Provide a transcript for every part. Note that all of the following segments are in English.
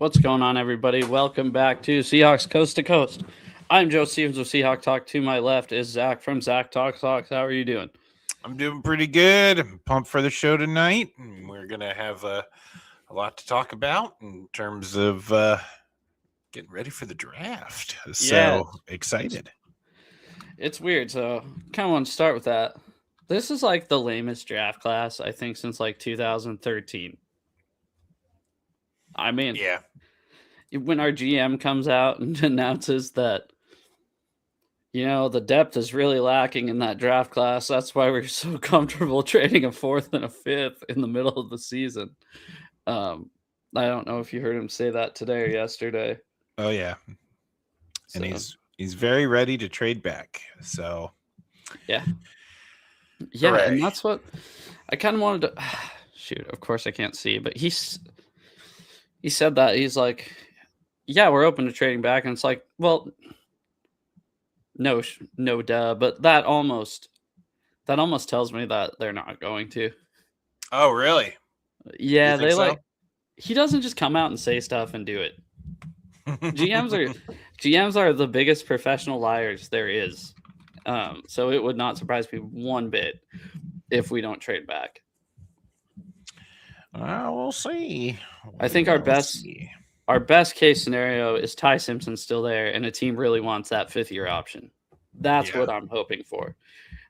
What's going on, everybody? Welcome back to Seahawks Coast to Coast. I'm Joe Stevens with Seahawk Talk. To my left is Zach from Zach Talks Talks. How are you doing? I'm doing pretty good. I'm pumped for the show tonight. We're going to have a lot to talk about in terms of getting ready for the draft. Yeah, So excited. it's weird. So, kind of want to start with that. This is like the lamest draft class, I think, since like 2013. I mean, Yeah. when our GM comes out and announces that, the depth is really lacking in that draft class, that's why we're so comfortable trading a fourth and a fifth in the middle of the season. I don't know if you heard him say that today or yesterday. Oh, yeah. So, And he's very ready to trade back. So, yeah. hooray. And that's what I kind of wanted to shoot. Of course, I can't see, but he said that he's like, yeah, we're open to trading back, and it's like, well, no, duh, but that almost tells me that they're not going to. Oh, really? Yeah, You think so? he doesn't just come out and say stuff and do it. GMs are the biggest professional liars there is. So it would not surprise me one bit if we don't trade back. We'll see. I think our best case scenario is Ty Simpson's still there, and a team really wants that fifth-year option. That's what I'm hoping for.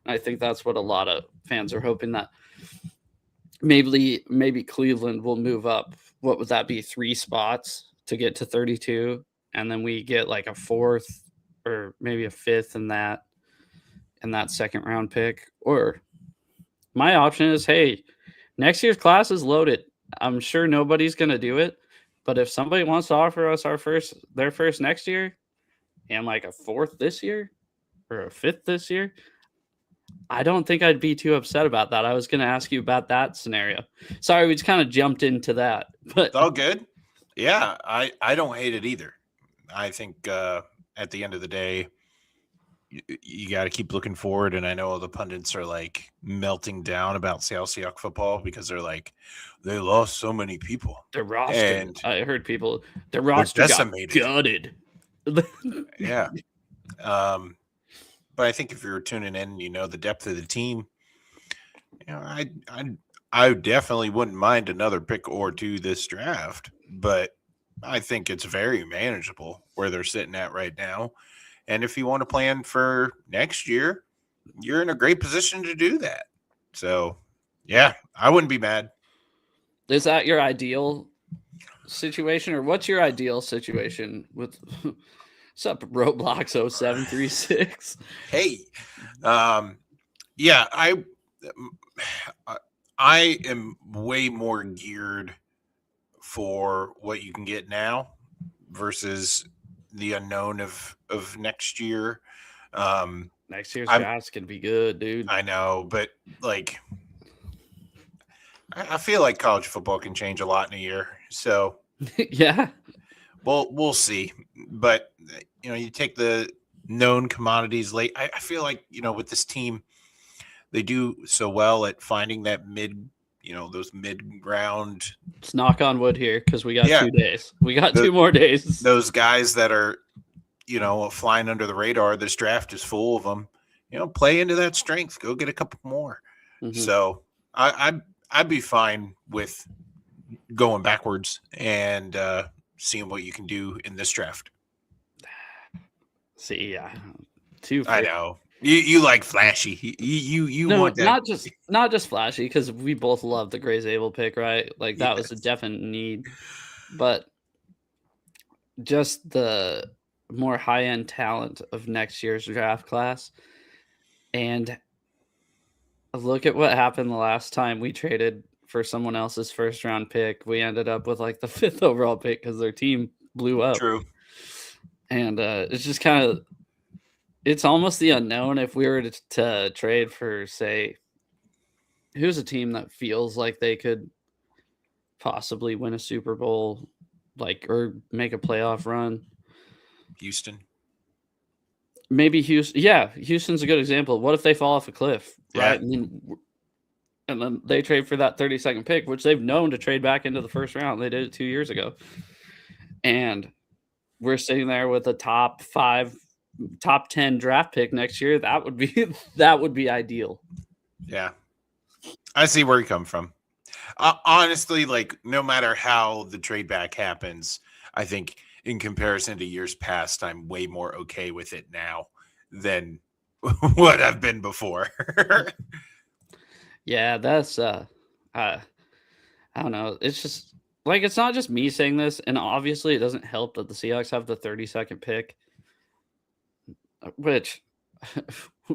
And I think that's what a lot of fans are hoping, that maybe Cleveland will move up. What would that be? 3 spots to get to 32, and then we get like a fourth or maybe a fifth in that second round pick. Or my option is, hey, next year's class is loaded. I'm sure nobody's going to do it, but if somebody wants to offer us their first next year and like a fourth this year or a fifth this year, I don't think I'd be too upset about that. I was going to ask you about that scenario. Sorry, we just kind of jumped into that. But it's all good. Yeah, I don't hate it either. I think at the end of the day, you got to keep looking forward. And I know all the pundits are like melting down about Seattle Seahawks football because they're like, they lost so many people. Their roster, and I heard people, their roster decimated. Got gutted. Yeah. But I think if you're tuning in, the depth of the team, I definitely wouldn't mind another pick or two this draft, but I think it's very manageable where they're sitting at right now. And if you want to plan for next year, you're in a great position to do that. So, yeah, I wouldn't be mad. Is that your ideal situation, or what's your ideal situation with what's up, Roblox 0736? Hey, yeah, I am way more geared for what you can get now versus the unknown of next year. Next year's draft's gonna be good, dude. I know, but like, I feel like college football can change a lot in a year. So yeah, we'll see. But you take the known commodities late. I feel like with this team, they do so well at finding that those mid-round. Let's knock on wood here because we got 2 days. We got 2 more days. Those guys that are, flying under the radar. This draft is full of them. Play into that strength. Go get a couple more. Mm-hmm. So I'd be fine with going backwards and seeing what you can do in this draft. See, yeah, I know. You like flashy. You no, want that. not just flashy, because we both love the Gray Zabel pick, right? Like that was a definite need, but just the more high-end talent of next year's draft class. And look at what happened the last time we traded for someone else's first-round pick. We ended up with like the 5th overall pick because their team blew up. True. And it's just kind of, it's almost the unknown. If we were to trade for, say, who's a team that feels like they could possibly win a Super Bowl, or make a playoff run? Houston. Maybe Houston. Yeah, Houston's a good example. What if they fall off a cliff, right? Yeah. And then they trade for that 32nd pick, which they've known to trade back into the first round. They did it 2 years ago. and we're sitting there with a top 10 draft pick next year, that would be ideal. Yeah. I see where you come from. Honestly, like, no matter how the trade back happens, I think in comparison to years past, I'm way more okay with it now than what I've been before. Yeah, that's I don't know. It's just like, it's not just me saying this, and obviously it doesn't help that the Seahawks have the 32nd pick, which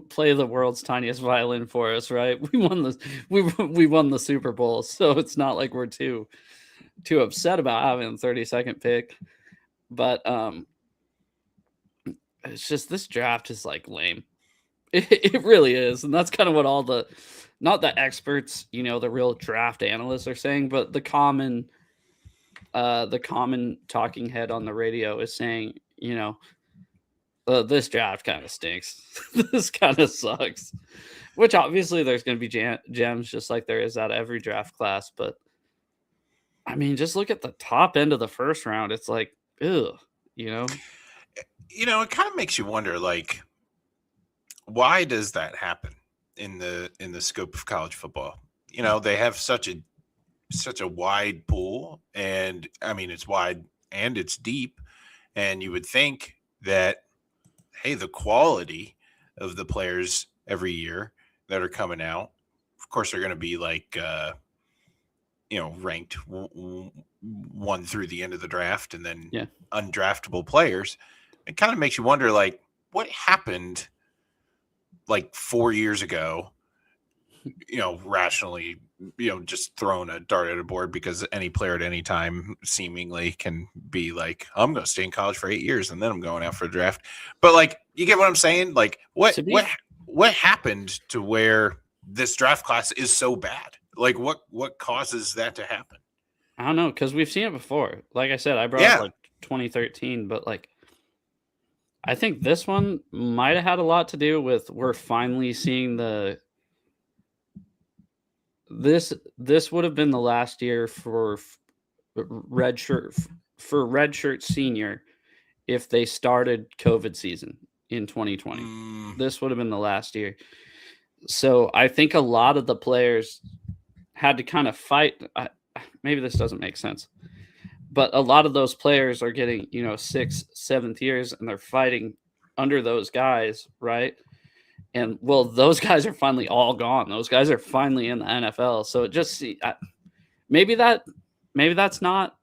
play the world's tiniest violin for us, right? We won the Super Bowl, so it's not like we're too upset about having the 32nd pick. But it's just, this draft is like lame. It really is, and that's kind of what all the, not the experts, the real draft analysts are saying, but the common talking head on the radio is saying, this draft kind of stinks. This kind of sucks. Which obviously there's going to be gems, just like there is out of every draft class. But I mean, just look at the top end of the first round. It's like, ugh, It kind of makes you wonder, like, why does that happen in the scope of college football? They have such a wide pool, and I mean, it's wide and it's deep, and you would think that, hey, the quality of the players every year that are coming out, of course, they're going to be like, ranked 1 through the end of the draft, and then undraftable players. It kind of makes you wonder, like, what happened like 4 years ago, rationally, just throwing a dart at a board, because any player at any time seemingly can be like, I'm going to stay in college for 8 years and then I'm going out for a draft. But like, you get what I'm saying? Like, what happened to where this draft class is so bad? Like, what causes that to happen? I don't know, because we've seen it before. Like I said, I brought up like 2013, but like, I think this one might have had a lot to do with, we're finally seeing this would have been the last year for redshirt senior if they started COVID season in 2020. This would have been the last year. So I think a lot of the players had to kind of fight. Maybe this doesn't make sense, but a lot of those players are getting, 6th, 7th years, and they're fighting under those guys, right? And well, those guys are finally all gone. Those guys are finally in the NFL. So it just, maybe that's not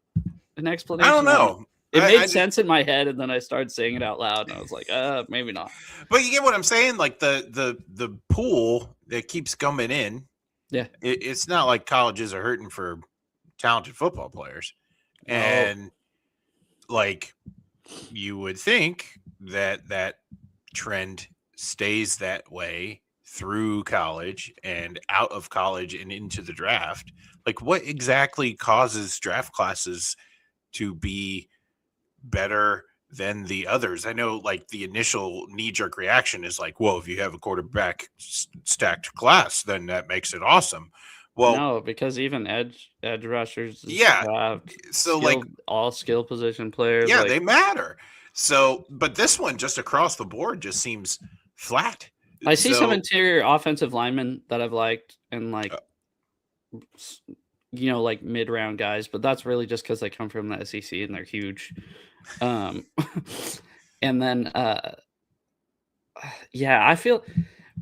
an explanation. I don't know. It made sense in my head, and then I started saying it out loud, and I was like, maybe not. But you get what I'm saying? Like, the pool that keeps coming in. Yeah. It's not like colleges are hurting for talented football players. And like, you would think that trend stays that way through college and out of college and into the draft. Like, what exactly causes draft classes to be better than the others? I know, like, the initial knee-jerk reaction is like, well, if you have a quarterback stacked class, then that makes it awesome. Well, no, because even edge rushers, so like all skill position players, they matter. So, but this one just across the board just seems flat. I see some interior offensive linemen that I've liked, and like, like mid-round guys, but that's really just because they come from the SEC and they're huge. And then, I feel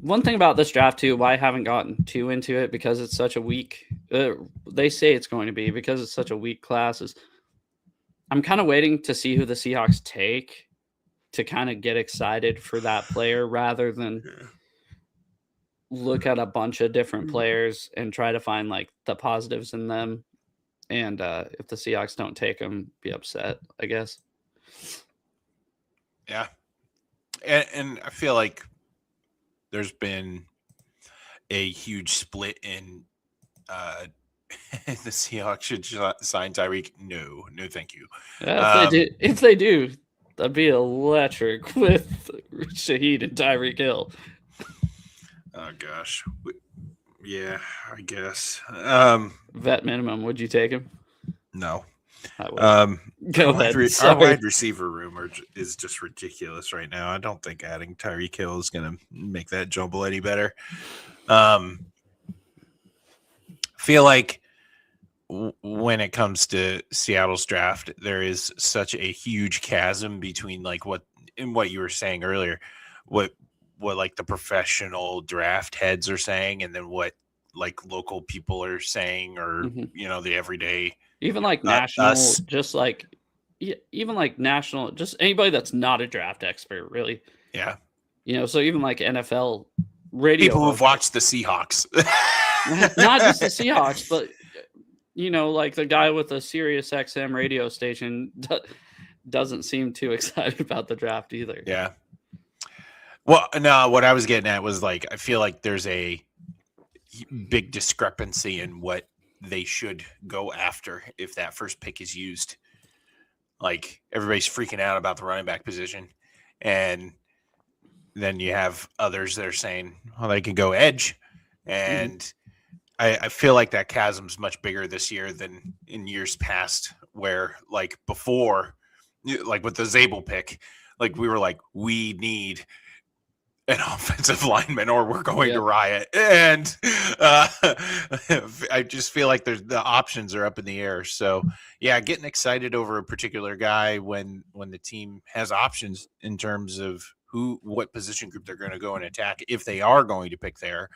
one thing about this draft too, why I haven't gotten too into it, because it's such a weak, they say it's going to be because it's such a weak class, is I'm kind of waiting to see who the Seahawks take to kind of get excited for that player, rather than look at a bunch of different players and try to find like the positives in them. And if the Seahawks don't take them, be upset, I guess. Yeah. And I feel like there's been a huge split in the Seahawks should sign Tyreek. No, thank you. Yeah, if they do, that'd be electric with Shaheed and Tyreek Hill. Oh gosh, yeah, I guess. Vet minimum. Would you take him? No. Go ahead. Our wide receiver room is just ridiculous right now. I don't think adding Tyreek Hill is going to make that jumble any better. Feel like when it comes to Seattle's draft, there is such a huge chasm between like what you were saying earlier, what like the professional draft heads are saying, and then what like local people are saying, or the everyday, even like national, just like even like national, just anybody that's not a draft expert, really. Yeah. So even like NFL radio people who've watched the Seahawks, not just the Seahawks, but like the guy with the Sirius XM radio station doesn't seem too excited about the draft either. Yeah. Well, no, what I was getting at was like, I feel like there's a big discrepancy in what they should go after if that first pick is used. Like everybody's freaking out about the running back position. And then you have others that are saying, well, they can go edge. And I feel like that chasm's much bigger this year than in years past, where like before, like with the Zabel pick, like we were like, we need an offensive lineman or we're going to riot. And I just feel like the options are up in the air. So yeah, getting excited over a particular guy when the team has options in terms of what position group they're going to go and attack, if they are going to pick there.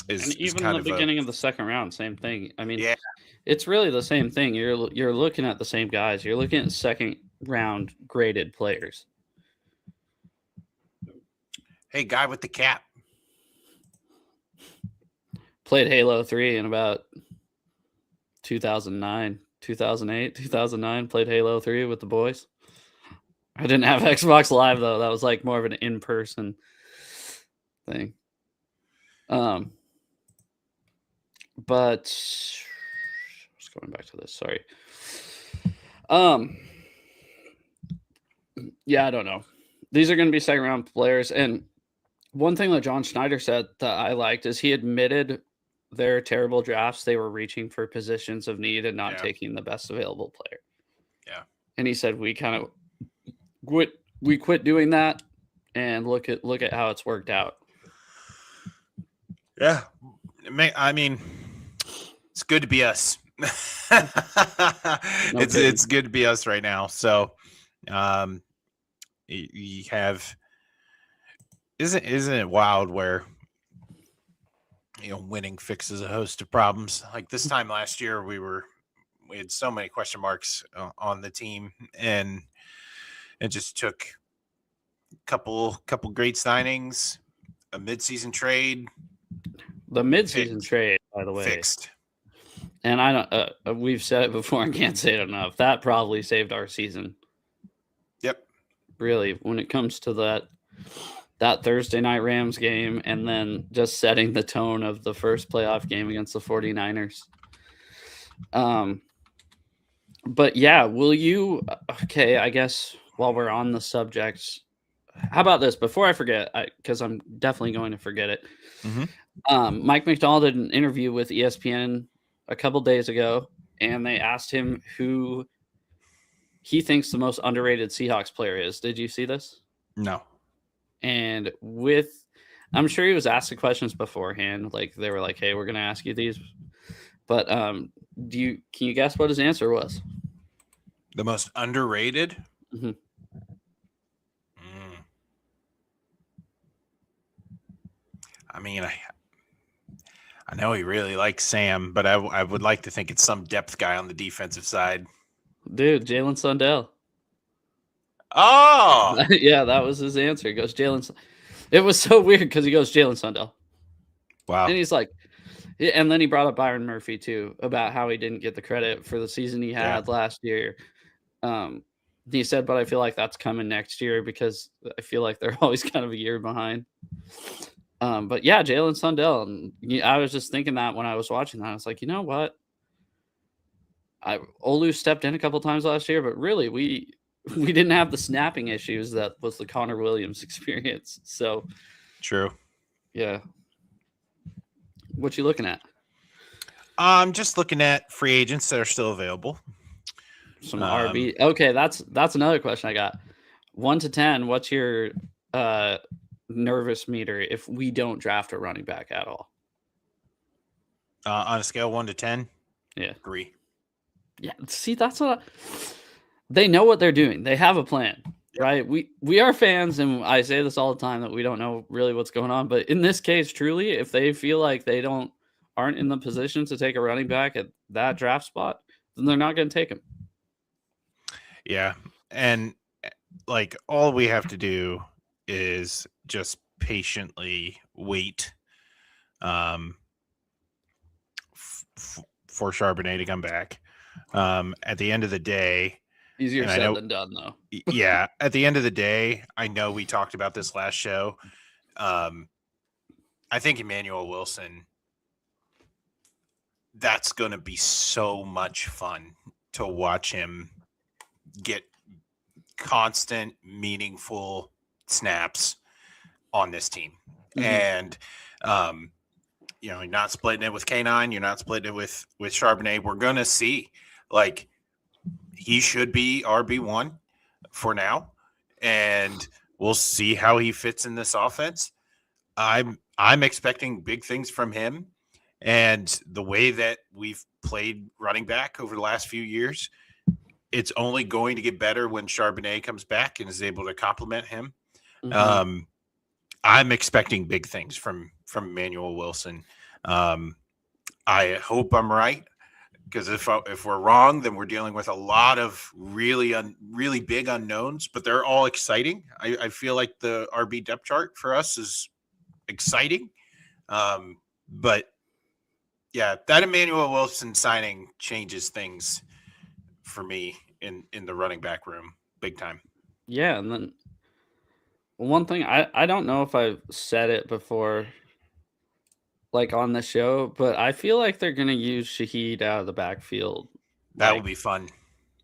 Even in the beginning of the second round, same thing. I mean, it's really the same thing. You're looking at the same guys. You're looking at second round graded players. Hey, guy with the cap. Played Halo 3 in about 2009, 2008, 2009. Played Halo 3 with the boys. I didn't have Xbox Live, though. That was like more of an in-person thing. But just going back to this, sorry. Yeah, I don't know. These are going to be second round players. And one thing that John Schneider said that I liked is he admitted their terrible drafts. They were reaching for positions of need and not taking the best available player. Yeah. And he said, we kind of quit doing that and look at how it's worked out. Yeah. I mean, it's good to be us. It's good to be us right now. So, you have, isn't it wild where, winning fixes a host of problems. Like this time last year, we had so many question marks on the team, and it just took a couple great signings, a midseason trade. The midseason trade, by the way, fixed. And I don't. We've said it before and can't say it enough. That probably saved our season. Yep. Really, when it comes to that Thursday night Rams game, and then just setting the tone of the first playoff game against the 49ers. But yeah, will you? Okay, I guess while we're on the subject, how about this? Before I forget, because I'm definitely going to forget it. Mike McDonald did an interview with ESPN a couple days ago, and they asked him who he thinks the most underrated Seahawks player is. Did you see this? No. And I'm sure he was asked the questions beforehand. Like they were like, "Hey, we're going to ask you these." But can you guess what his answer was? The most underrated? Mm-hmm. I mean, I know he really likes Sam, but I would like to think it's some depth guy on the defensive side. Dude, Jalen Sundell. Oh! Yeah, that was his answer. He goes, Jalen. It was so weird because he goes, Jalen Sundell. Wow. And he's like, and then he brought up Byron Murphy, too, about how he didn't get the credit for the season he had last year. He said, but I feel like that's coming next year because I feel like they're always kind of a year behind. But yeah, Jalen Sundell. And I was just thinking that when I was watching that. I was like, you know what? Olu stepped in a couple times last year, but really we didn't have the snapping issues that was the Connor Williams experience. So true. Yeah. What you looking at? I'm just looking at free agents that are still available. Some RB. Okay, that's another question I got. 1 to 10, what's your nervous meter if we don't draft a running back at all? On a scale 1 to 10, Yeah. 3. Yeah, see, that's what they know what they're doing. They have a plan, right? We are fans, and I say this all the time that we don't know really what's going on. But in this case, truly, if they feel like they aren't in the position to take a running back at that draft spot, then they're not going to take him. Yeah, and like all we have to do is just patiently wait for Charbonnet to come back. At the end of the day, easier said than done, though. Yeah, at the end of the day, I know we talked about this last show. I think Emmanuel Wilson, that's going to be so much fun to watch him get constant, meaningful snaps on this team. And, you're not splitting it with K9. You're not splitting it with Charbonnet. We're going to see, like, he should be RB1 for now, and we'll see how he fits in this offense. I'm expecting big things from him, and the way that we've played running back over the last few years, it's only going to get better when Charbonnet comes back and is able to complement him. I'm expecting big things from Emmanuel Wilson. I hope I'm right, because if we're wrong, then we're dealing with a lot of really big unknowns, but they're all exciting. I feel like the RB depth chart for us is exciting. But yeah, that Emmanuel Wilson signing changes things for me in the running back room big time. Yeah, and then one thing, I don't know if I've said it before, like on the show, but I feel like they're going to use Shaheed out of the backfield. That will be fun.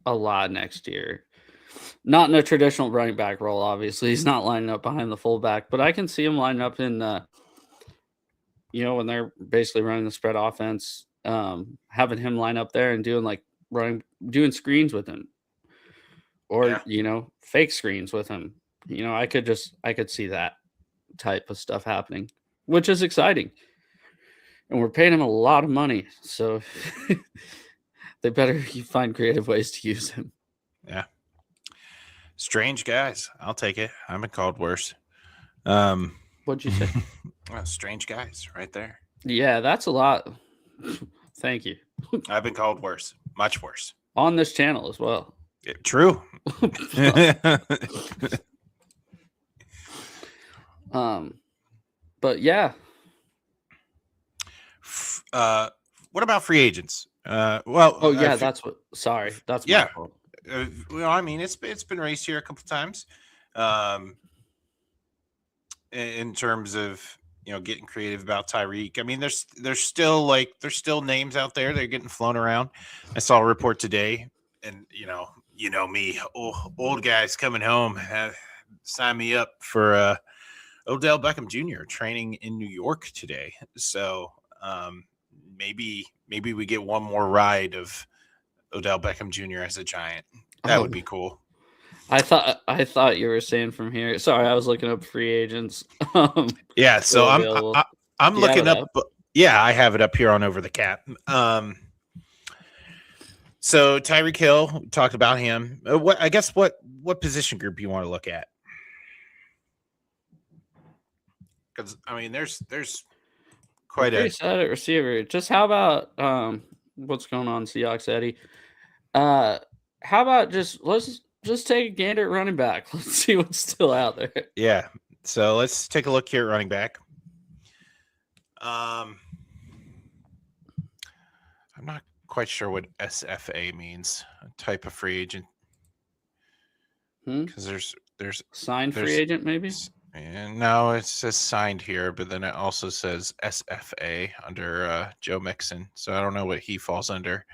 A lot next year. Not in a traditional running back role, obviously. He's not lining up behind the fullback, but I can see him lining up in, when they're basically running the spread offense, having him line up there and doing screens with him, or fake screens with him. I could see that type of stuff happening, which is exciting. And we're paying him a lot of money, so they better find creative ways to use him. Yeah. Strange guys. I'll take it. I've been called worse. What'd you say? Strange guys right there. Yeah, that's a lot. Thank you. I've been called worse. Much worse. On this channel as well. Yeah, true. But yeah. What about free agents? That's my fault. Well, I mean, it's been raised here a couple times, in terms of getting creative about Tyreek. I mean, there's still names out there that are getting flown around. I saw a report today, and me, old guys coming home, sign me up for Odell Beckham Jr. training in New York today. So maybe we get one more ride of Odell Beckham Jr. as a Giant. That would be cool. I thought you were saying from here. Sorry, I was looking up free agents. Yeah, so I'm looking up. Yeah, I have it up here on Over the Cap. So Tyreek Hill, talked about him. What position group you want to look at? Because I mean, there's quite a set at receiver. Just how about what's going on, Seahawks Eddie? How about let's just take a gander at running back. Let's see what's still out there. Yeah. So let's take a look here at running back. I'm not quite sure what SFA means. A type of free agent. Because there's signed free agent maybe. And no, it says signed here, but then it also says SFA under Joe Mixon. So I don't know what he falls under.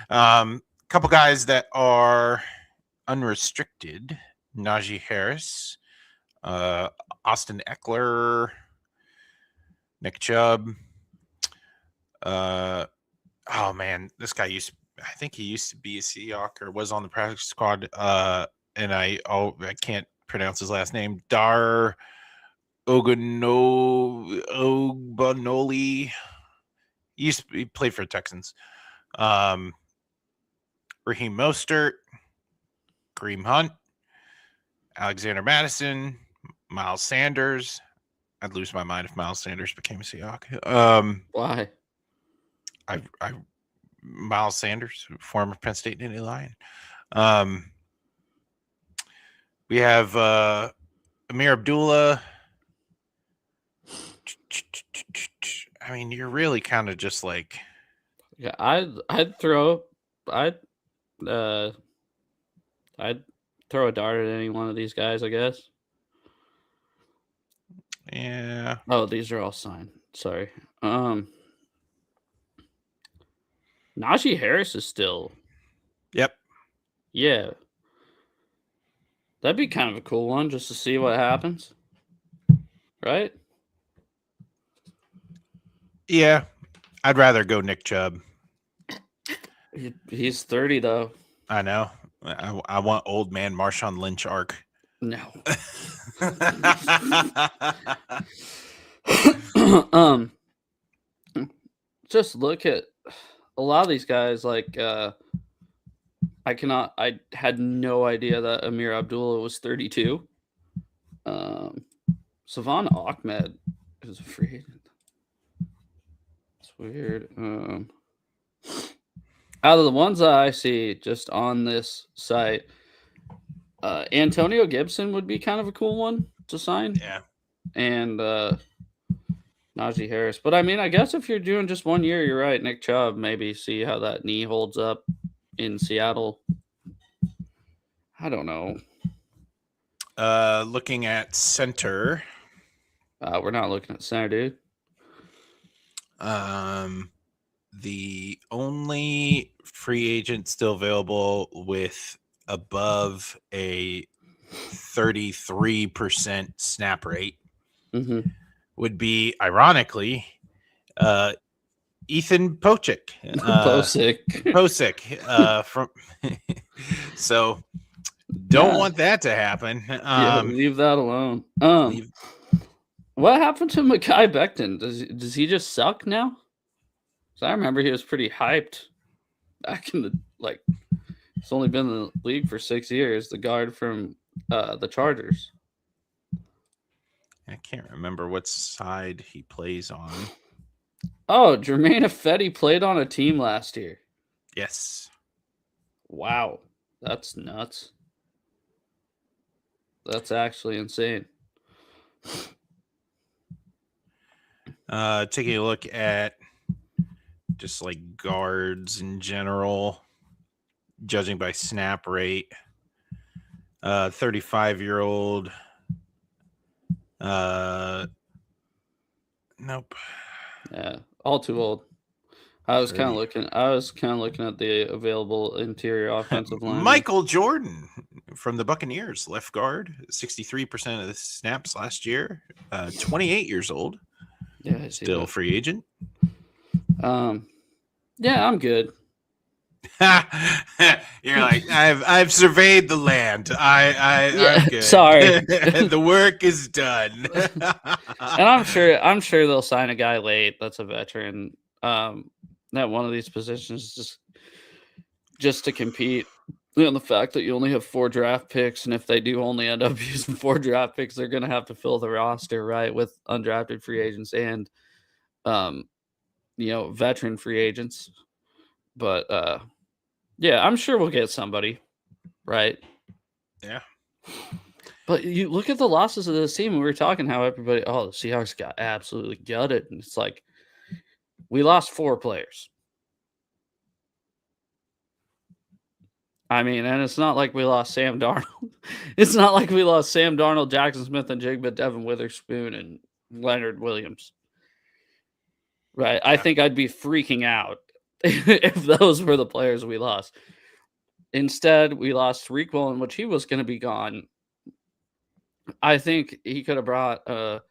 Couple guys that are unrestricted: Najee Harris, Austin Eckler, Nick Chubb, Oh man, this guy I think he used to be a Seahawk or was on the practice squad. And I can't pronounce his last name. Dar Ogunoli. He played for the Texans. Raheem Mostert, Kareem Hunt, Alexander Madison, Miles Sanders. I'd lose my mind if Miles Sanders became a Seahawk. Why? Miles Sanders, former Penn State Nittany Lion. We have Amir Abdullah. I mean, you're really kind of just like, Yeah, I'd throw a dart at any one of these guys, I guess. yeah. Oh, these are all signed. Sorry. Najee Harris is still. Yep. Yeah. That'd be kind of a cool one just to see what happens. Right? Yeah. I'd rather go Nick Chubb. He's 30 though. I know. I want old man Marshawn Lynch arc. No. Just look at a lot of these guys. Like, I had no idea that Amir Abdullah was 32. Savon Ahmed is a free agent. It's weird. Out of the ones that I see just on this site, Antonio Gibson would be kind of a cool one to sign. Yeah. And Najee Harris. But I mean, I guess if you're doing just 1 year, you're right. Nick Chubb, maybe see how that knee holds up in Seattle. I don't know. Looking at center. We're not looking at center, dude. The only free agent still available with above a 33% snap rate would be, ironically, Ethan Pocic. Pocic from so don't want that to happen. Leave that alone. What happened to Mekhi Becton? Does he just suck now? So I remember he was pretty hyped back in the He's only been in the league for 6 years. The guard from the Chargers. I can't remember what side he plays on. Oh, Jermaine Ifedi played on a team last year. Yes. Wow, that's nuts. That's actually insane. Taking a look at just like guards in general, judging by snap rate, 35-year-old. Nope. Yeah, all too old. I was kind of looking at the available interior offensive line. Michael Jordan from the Buccaneers, left guard, 63% of the snaps last year. 28 years old. Yeah, still free agent. Yeah, I'm good. You're like, I've surveyed the land. I'm good. Sorry. The work is done. And I'm sure they'll sign a guy late that's a veteran. At one of these positions just to compete. You know, the fact that you only have 4 draft picks, and if they do only end up using 4 draft picks, they're going to have to fill the roster, right, with undrafted free agents and, veteran free agents. But, yeah, I'm sure we'll get somebody, right? Yeah. But you look at the losses of this team, and we were talking how the Seahawks got absolutely gutted, and it's like we lost 4 players. I mean, and it's not like we lost Sam Darnold. It's not like we lost Sam Darnold, Jackson Smith and Jigba, Devin Witherspoon, and Leonard Williams. Right? Yeah. I think I'd be freaking out if those were the players we lost. Instead, we lost Tariq Woolen, which he was going to be gone. I think he could have brought a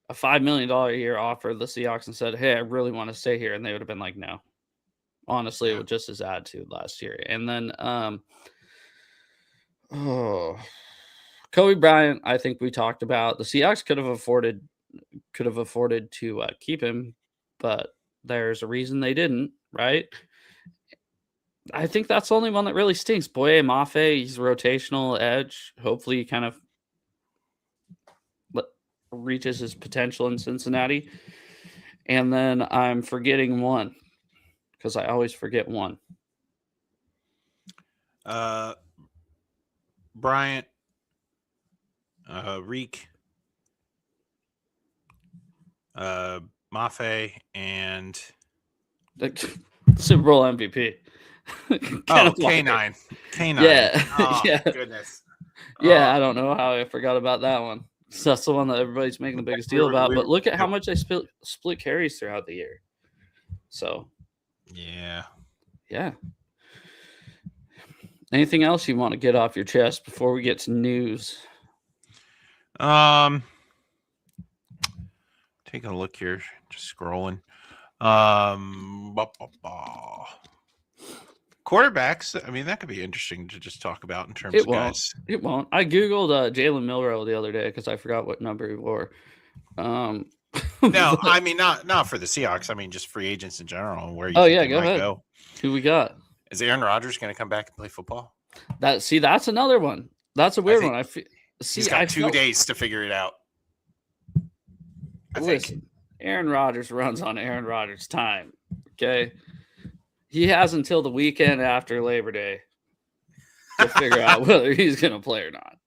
$5 million a year offer to the Seahawks and said, hey, I really want to stay here. And they would have been like, no. honestly, Yeah. with just his attitude last year. And then, Kobe Bryant, I think we talked about. The Seahawks could have afforded to keep him, but there's a reason they didn't, right? I think that's the only one that really stinks. Boye Mafe, he's a rotational edge. Hopefully, he kind of reaches his potential in Cincinnati. And then I'm forgetting one because I always forget one. Bryant, Reek, Mafe, and Super Bowl MVP. K9. K9. Yeah. Oh, yeah. goodness. Yeah, I don't know how I forgot about that one. So that's the one that everybody's making the biggest deal about. But look at how much they split carries throughout the year. So, yeah. Anything else you want to get off your chest before we get to news? Taking a look here, just scrolling. Quarterbacks, I mean, that could be interesting to just talk about in terms of guys. It won't. I Googled Jalen Milroe the other day because I forgot what number he wore. No, I mean, not for the Seahawks. I mean, just free agents in general. Where you think go ahead. Go. Who we got? Is Aaron Rodgers going to come back and play football? That's another one. That's a weird one. He's got 2 days to figure it out. Listen, Aaron Rodgers runs on Aaron Rodgers' time. Okay. He has until the weekend after Labor Day to figure out whether he's going to play or not.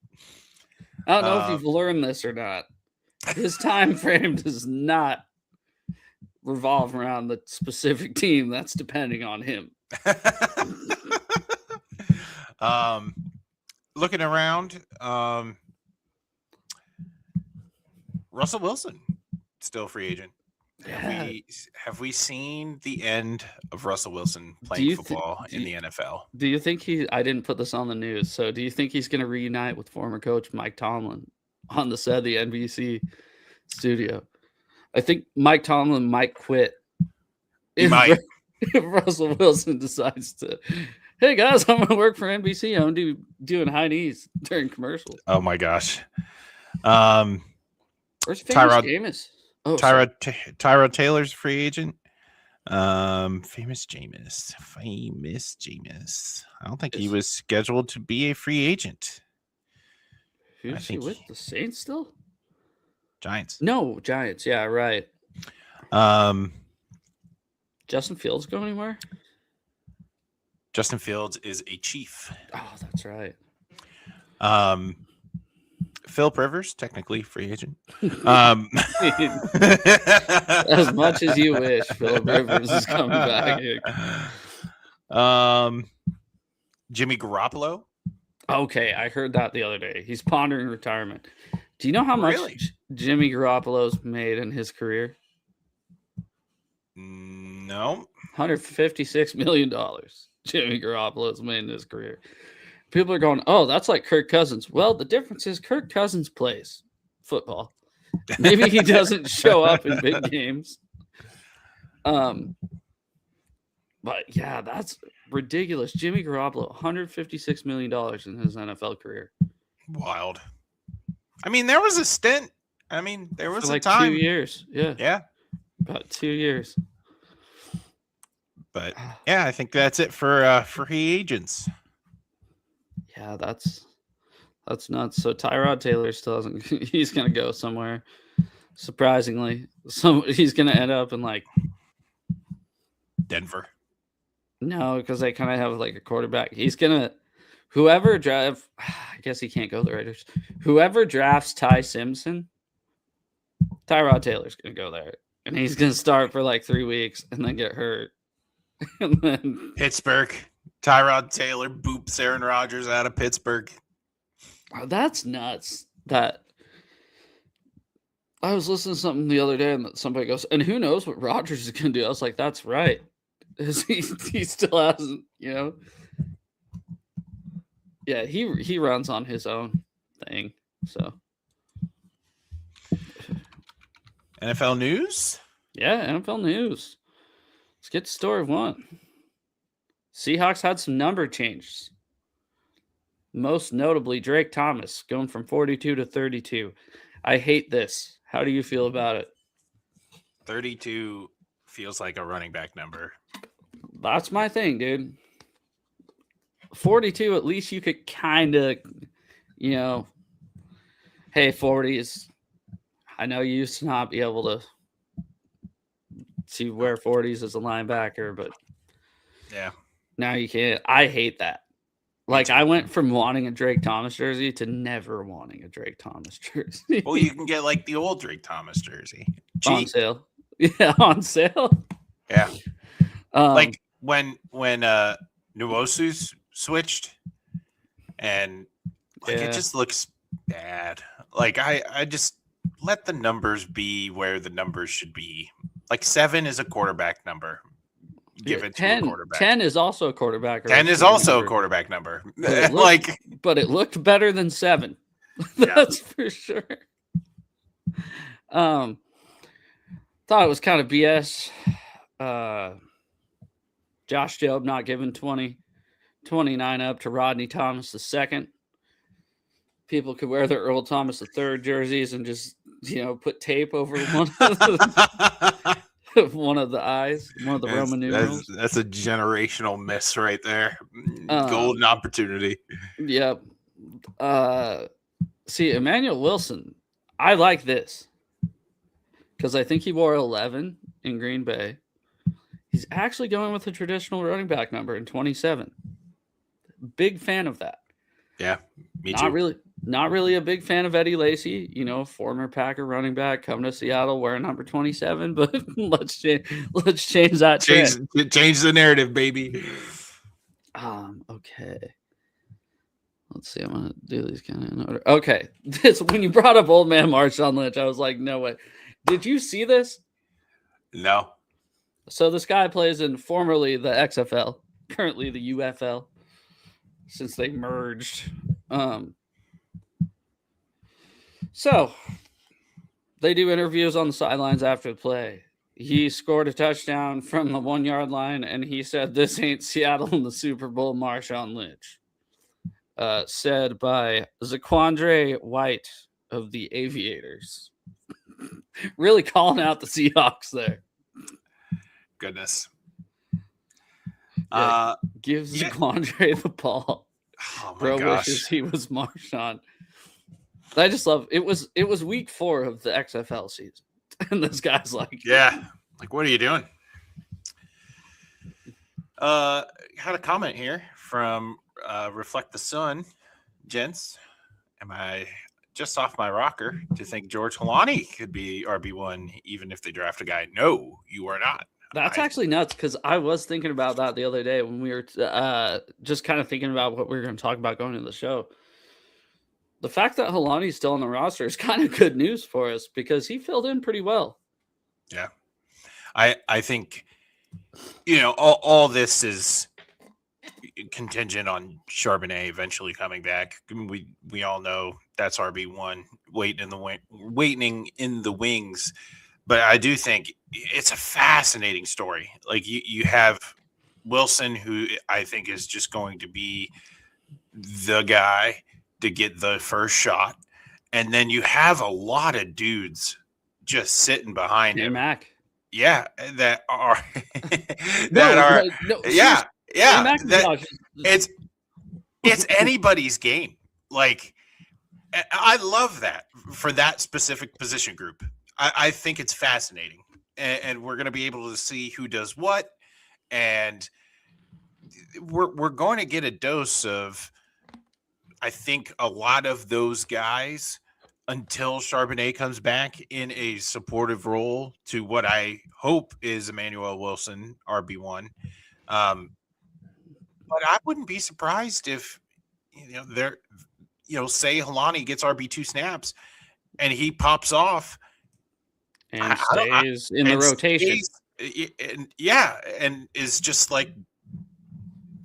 I don't know if you've learned this or not. His time frame does not revolve around the specific team that's depending on him. Looking around, Russell Wilson, still free agent. Yeah. Have we seen the end of Russell Wilson playing football in the NFL? Do you think I didn't put this on the news, so do you think he's going to reunite with former coach Mike Tomlin on the set of the NBC studio? I think Mike Tomlin might quit. If Russell Wilson decides to, hey guys, I'm going to work for NBC. I'm doing high knees during commercials. Oh my gosh. Where's famous Jameis? Tyrod Taylor's free agent. Famous Jameis. I don't think he was scheduled to be a free agent. Who's he with? The Saints still? Giants. No, Giants. Yeah, right. Justin Fields go anywhere? Justin Fields is a Chief. Oh, that's right. Philip Rivers, technically free agent. As much as you wish, Philip Rivers is coming back. Jimmy Garoppolo. Okay, I heard that the other day. He's pondering retirement. Do you know how much Jimmy Garoppolo's made in his career? No. $156 million Jimmy Garoppolo's made in his career. People are going, oh, that's like Kirk Cousins. Well, the difference is Kirk Cousins plays football. Maybe he doesn't show up in big games. But yeah, that's ridiculous. Jimmy Garoppolo, $156 million in his NFL career. Wild. I mean, there was a stint. I mean, there was like a time. 2 years. Yeah. Yeah. About 2 years. But yeah, I think that's it for free agents. Yeah, that's nuts. So Tyrod Taylor still hasn't. He's gonna go somewhere. Surprisingly, he's gonna end up in like Denver. No, because they kind of have like a quarterback. He's gonna whoever draft. I guess he can't go the Raiders. Whoever drafts Ty Simpson, Tyrod Taylor's gonna go there, and he's gonna start for like 3 weeks and then get hurt. And then Pittsburgh. Tyrod Taylor boops Aaron Rodgers out of Pittsburgh. Oh, that's nuts. That I was listening to something the other day, and somebody goes, "And who knows what Rodgers is going to do?" I was like, "That's right." He still hasn't, Yeah, he runs on his own thing. So, NFL news. Yeah, NFL news. Let's get to story one. Seahawks had some number changes. Most notably, Drake Thomas going from 42 to 32. I hate this. How do you feel about it? 32 feels like a running back number. That's my thing, dude. 42, at least you could kind of, hey, 40s. I know you used to not be able to wear 40s as a linebacker, but yeah, now you can't. I hate that. Like, I went from wanting a Drake Thomas jersey to never wanting a Drake Thomas jersey. Well, you can get like the old Drake Thomas jersey. Cheap. On sale. Yeah, on sale. Yeah. Like when Nwosu switched and it just looks bad. Like I just let the numbers be where the numbers should be. Like 7 is a quarterback number. Give it 10, to a quarterback. 10 is also a quarterback. 10 is also a quarterback number. But it looked better than 7. That's for sure. Thought it was kind of BS. Josh Jobe not giving 29 up to Rodney Thomas II. People could wear their Earl Thomas III jerseys and just, put tape over one of the eyes, one of the Roman numerals. That's a generational miss right there. Golden opportunity. Yep. See, Emmanuel Wilson, I like this because I think he wore 11 in Green Bay. He's actually going with a traditional running back number in 27. Big fan of that. Yeah, me too. Not really a big fan of Eddie Lacy, former Packer running back coming to Seattle wearing number 27, but let's change that. Change the narrative, baby. Okay. Let's see. I'm gonna do these kind of in order. Okay. When you brought up old man Marshawn Lynch, I was like, no way. Did you see this? No. So this guy plays in formerly the XFL, currently the UFL, since they merged. So they do interviews on the sidelines after the play. He scored a touchdown from the 1 yard line, and he said, "This ain't Seattle in the Super Bowl." Marshawn Lynch, said by Zaquandre White of the Aviators, really calling out the Seahawks there. Goodness. Gives Zaquandre the ball. Oh my Bro gosh. wishes he was Marshawn. I just love it. Was week 4 of the XFL season, and this guy's like, yeah, like, what are you doing? Had a comment here from Reflect the Sun, gents. Am I just off my rocker to think George Holani could be RB1 even if they draft a guy? No, you are not. That's actually nuts, because I was thinking about that the other day when we were just kind of thinking about what we were going to talk about going into the show. The fact that Holani's still on the roster is kind of good news for us because he filled in pretty well. Yeah. I think, all this is contingent on Charbonnet eventually coming back. We all know that's RB1 waiting in the wings. But I do think it's a fascinating story. Like you have Wilson, who I think is just going to be the guy to get the first shot. And then you have a lot of dudes just sitting behind him. Mac. Yeah, that are it's anybody's game. Like, I love that for that specific position group. I think it's fascinating, and we're going to be able to see who does what, and we're going to get a dose of, I think, a lot of those guys until Charbonnet comes back in a supportive role to what I hope is Emmanuel Wilson, RB1. But I wouldn't be surprised if, say Holani gets RB2 snaps and he pops off and stays in the rotation. And is just like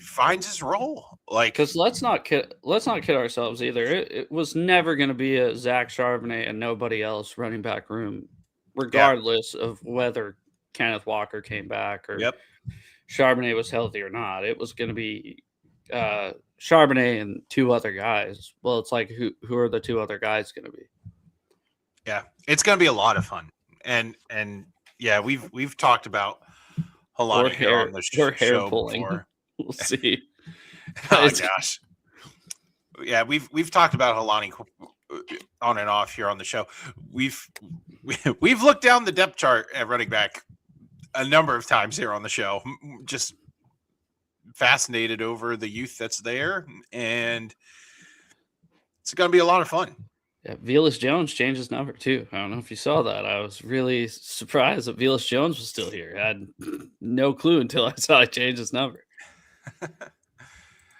finds his role. Like, because let's not kid ourselves either. It was never going to be a Zach Charbonnet and nobody else running back room, regardless of whether Kenneth Walker came back or Yep. Charbonnet was healthy or not. It was going to be Charbonnet and two other guys. Well, it's like who are the two other guys going to be? Yeah, it's going to be a lot of fun. And yeah, we've talked about Halani here on the show pulling. before. We'll see. Oh gosh. Yeah, we've talked about Halani on and off here on the show. We've looked down the depth chart at running back a number of times here on the show. Just fascinated over the youth that's there, and it's going to be a lot of fun. Yeah, Velus Jones changed his number too. I don't know if you saw that. I was really surprised that Velus Jones was still here. I had no clue until I saw he changed his number.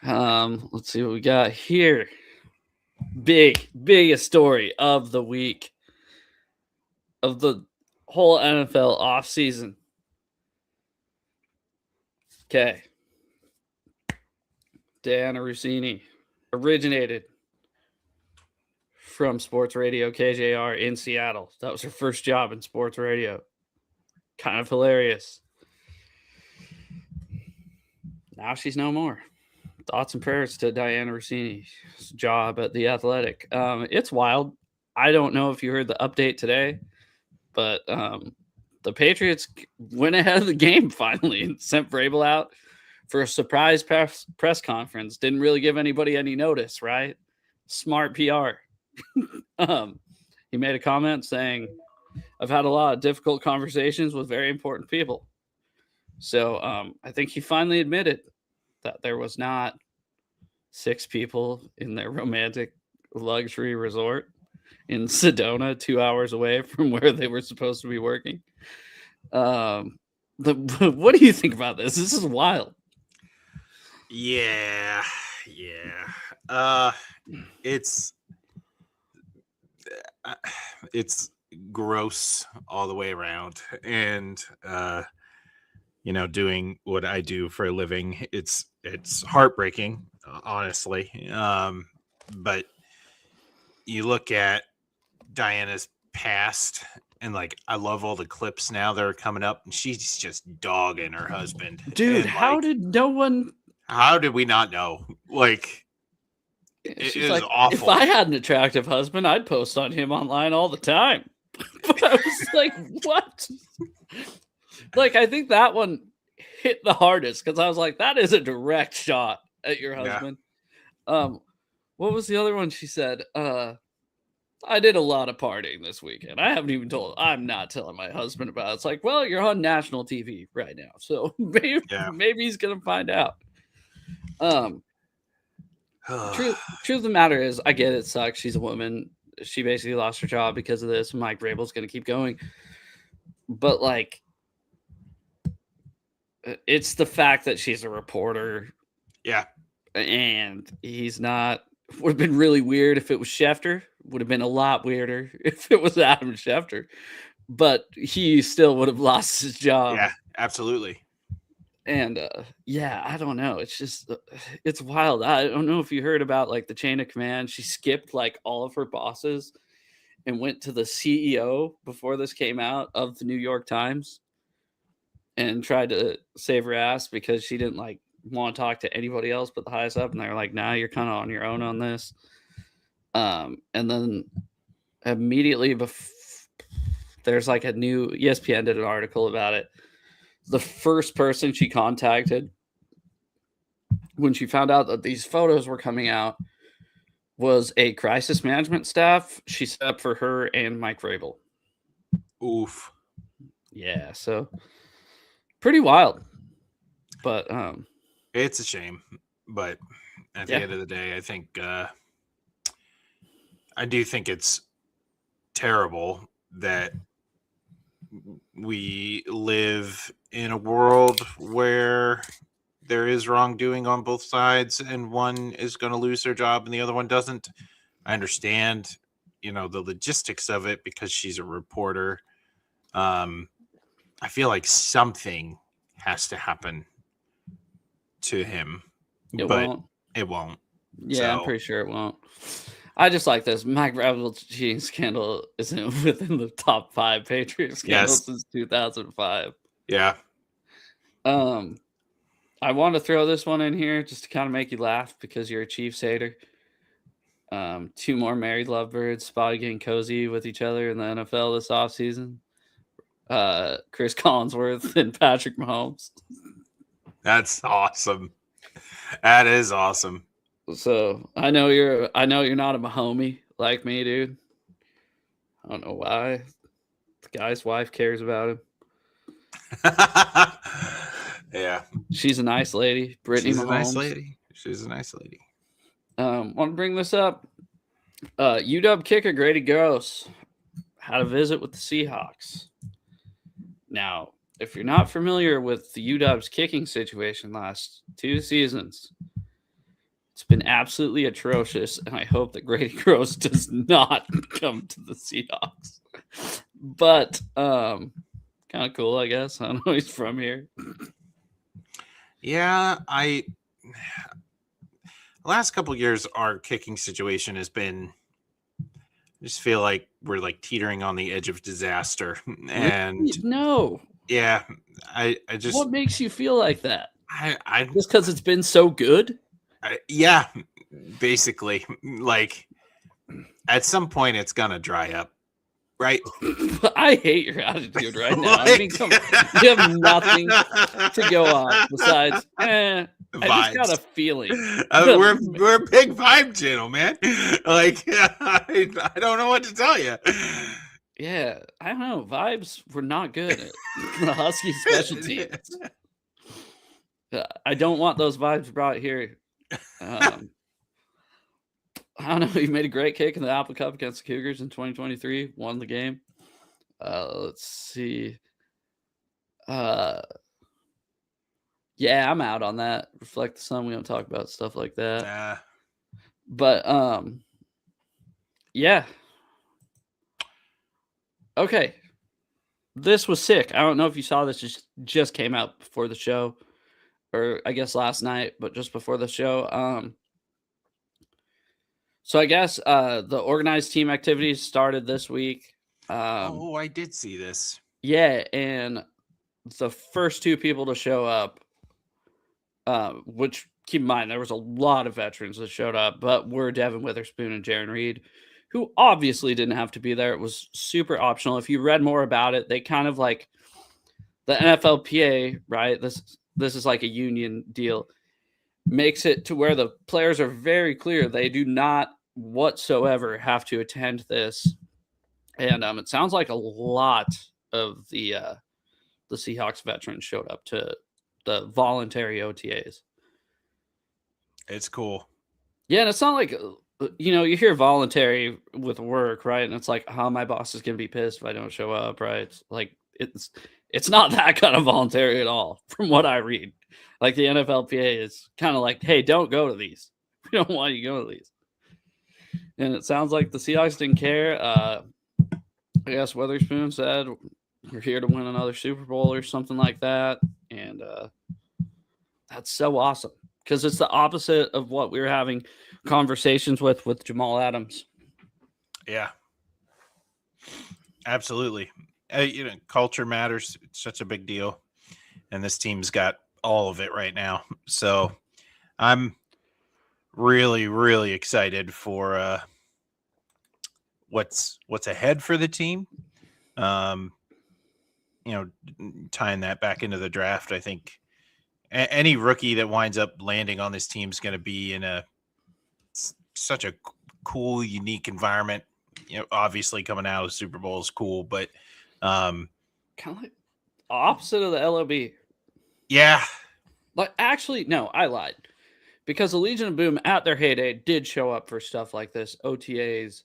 Let's see what we got here. Biggest story of the week, of the whole NFL offseason. Okay. Diana Rossini originated from sports radio KJR in Seattle. That was her first job in sports radio. Kind of hilarious. Now she's no more. Thoughts and prayers to Diana Rossini's job at The Athletic. It's wild. I don't know if you heard the update today, but the Patriots went ahead of the game finally and sent Vrabel out for a surprise press conference. Didn't really give anybody any notice, right? Smart PR. He made a comment saying, I've had a lot of difficult conversations with very important people. So I think he finally admitted that there was not 6 people in their romantic luxury resort in Sedona, 2 hours away from where they were supposed to be working. What do you think about this? This is wild. Yeah. It's gross all the way around, and doing what I do for a living, it's heartbreaking, honestly. But you look at Diana's past, and I love all the clips now that are coming up, and she's just dogging her husband. Dude, and, how did we not know? She's it like, was awful. If I had an attractive husband, I'd post on him online all the time. But I was like, what? I think that one hit the hardest because I was like, that is a direct shot at your husband. Yeah. What was the other one she said? I did a lot of partying this weekend. I'm not telling my husband about it. It's like, well, you're on national TV right now. So maybe he's going to find out. Truth of the matter is, I get it sucks. She's a woman. She basically lost her job because of this. Mike Vrabel's going to keep going. But it's the fact that she's a reporter. Yeah. And he's not. Would have been really weird if it was Schefter. Would have been a lot weirder if it was Adam Schefter. But he still would have lost his job. Yeah, absolutely. And I don't know. It's just, it's wild. I don't know if you heard about the chain of command. She skipped all of her bosses and went to the CEO before this came out of the New York Times and tried to save her ass because she didn't want to talk to anybody else but the highest up. And they're like, nah, you're kind of on your own on this. And then immediately there's a new ESPN did an article about it. The first person she contacted when she found out that these photos were coming out was a crisis management staff she set up for her and Mike Vrabel. Oof. Yeah, so pretty wild. But it's a shame. But at the end of the day, I think I do think it's terrible that we live in a world where there is wrongdoing on both sides and one is going to lose their job and the other one doesn't. I understand, the logistics of it because she's a reporter. I feel like something has to happen to him, but it won't. Yeah, so. I'm pretty sure it won't. I just like this. Mike Vrabel's cheating scandal is within the top 5 Patriots scandals since 2005. Yeah. I want to throw this one in here just to kind of make you laugh because you're a Chiefs hater. 2 more married lovebirds spotted getting cozy with each other in the NFL this offseason. Chris Collinsworth and Patrick Mahomes. That's awesome. That is awesome. So I know you're not a Mahomie like me, dude. I don't know why. The guy's wife cares about him. Yeah. She's a nice lady. Brittany She's Mahomes. a nice lady. She's a nice lady. Want to bring this up. UW kicker Grady Gross had a visit with the Seahawks. Now, if you're not familiar with the UW's kicking situation last 2 seasons, it's been absolutely atrocious, and I hope that Grady Gross does not come to the Seahawks. But kind of cool, I guess. I don't know, he's from here. Yeah, last couple of years, our kicking situation has been. I just feel like we're like teetering on the edge of disaster, and really? No. Yeah, I just. What makes you feel like that? I just because it's been so good. Yeah, basically, like at some point it's gonna dry up, right? I hate your attitude right now. I mean, you have nothing to go off besides. I just got a feeling. We're a big vibe channel, man. Like I don't know what to tell you. Yeah, I don't know. Vibes were not good at the Husky special teams. I don't want those vibes brought here. I don't know. You made a great kick in the Apple Cup against the Cougars in 2023. Won the game. Let's see. Yeah, I'm out on that. Reflect the sun. We don't talk about stuff like that. But yeah. Okay. This was sick. I don't know if you saw this. Just came out before the show, or I guess last night, but just before the show. So I guess the organized team activities started this week. I did see this. Yeah, and the first 2 people to show up, which keep in mind there was a lot of veterans that showed up, but were Devin Witherspoon and Jaron Reed, who obviously didn't have to be there. It was super optional. If you read more about it, they kind of like the NFLPA, right? This is like a union deal. Makes it to where the players are very clear they do not whatsoever have to attend this. And it sounds like a lot of the Seahawks veterans showed up to the voluntary OTAs. It's cool. Yeah, and it's not like, you hear voluntary with work, right? And it's like, my boss is going to be pissed if I don't show up, right? It's like, it's not that kind of voluntary at all from what I read. Like the NFLPA is kind of like, hey, don't go to these. We don't want you to go to these. And it sounds like the Seahawks didn't care. I guess Witherspoon said, we're here to win another Super Bowl or something like that. And that's so awesome because it's the opposite of what we were having conversations with Jamal Adams. Yeah, absolutely. Culture matters. It's such a big deal. And this team's got all of it right now. So I'm really, really excited for what's ahead for the team. Tying that back into the draft, I think any rookie that winds up landing on this team is going to be in such a cool, unique environment. Obviously coming out of the Super Bowl is cool, but kind of like opposite of the LOB. Yeah. Like, actually, no, I lied. Because the Legion of Boom at their heyday did show up for stuff like this, OTAs.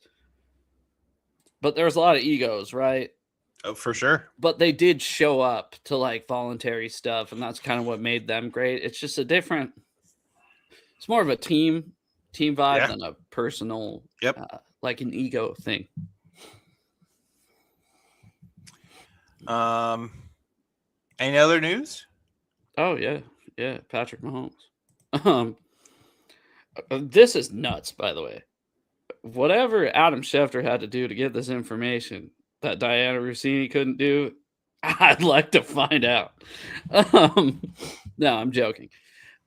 But there was a lot of egos, right? Oh, for sure. But they did show up to like voluntary stuff, and that's kind of what made them great. It's just it's more of a team vibe than a personal, like an ego thing. Any other news? Oh, yeah. Yeah, Patrick Mahomes. This is nuts, by the way. whatever Adam Schefter had to do to get this information that Diana Rossini couldn't do, I'd like to find out. No, I'm joking.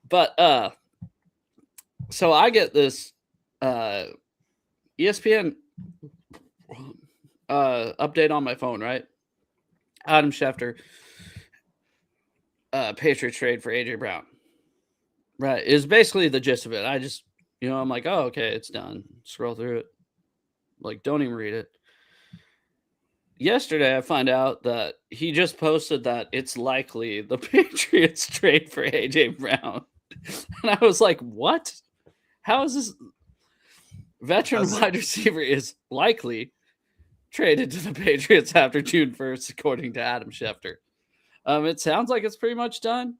But so I get this ESPN update on my phone, right? Adam Schefter, Patriots trade for AJ Brown. Right. Is basically the gist of it. I just, I'm like, oh, okay, it's done. Scroll through it. Like, don't even read it. Yesterday, I find out that he just posted that it's likely the Patriots trade for AJ Brown. And I was like, what? How is this? Veteran wide receiver is likely traded to the Patriots after June 1st, according to Adam Schefter. It sounds like it's pretty much done.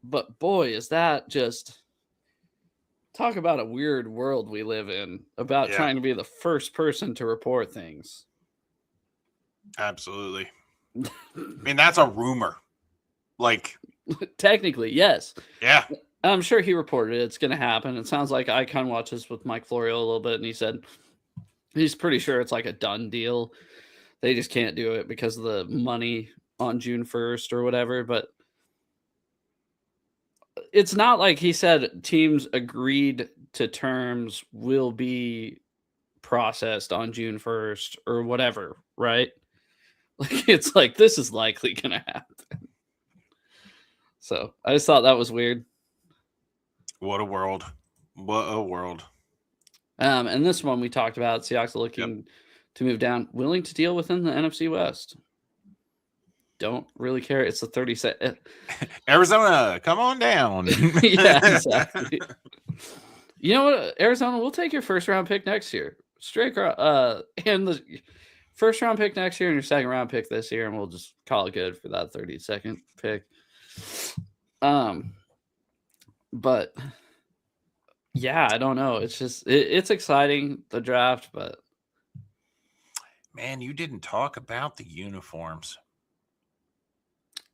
But boy, is that just talk about a weird world we live in about trying to be the first person to report things. Absolutely. I mean, that's a rumor. Like, technically, yes. Yeah. I'm sure he reported it's going to happen. It sounds like I kind of watched this with Mike Florio a little bit, and he said he's pretty sure it's like a done deal. They just can't do it because of the money on June 1st or whatever. But it's not like he said teams agreed to terms will be processed on June 1st or whatever, right? Like, it's like, this is likely going to happen. So I just thought that was weird. What a world. What a world. And this one we talked about, Seahawks looking to move down, willing to deal within the NFC West. Don't really care. It's the 30-second. Arizona, come on down. Yeah, exactly. You know what, Arizona, we'll take your first round pick next year. Straight and the first round pick next year and your second round pick this year, and we'll just call it good for that 32nd pick. But yeah, I don't know. It's just it's exciting, the draft, but man, you didn't talk about the uniforms.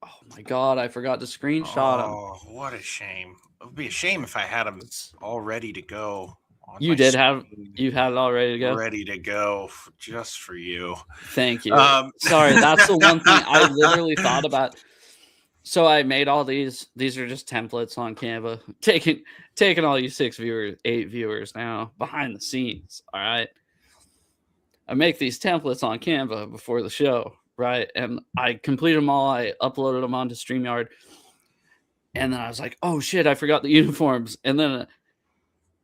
Oh my god, I forgot to screenshot them. Oh, what a shame. It would be a shame if I had them all ready to go. You had it all ready to go? Ready to go just for you. Thank you. Sorry, that's the one thing I literally thought about. So I made all these. These are just templates on Canva. Taking all you 8 viewers now behind the scenes. All right. I make these templates on Canva before the show, right? And I completed them all. I uploaded them onto StreamYard. And then I was like, oh shit, I forgot the uniforms. And then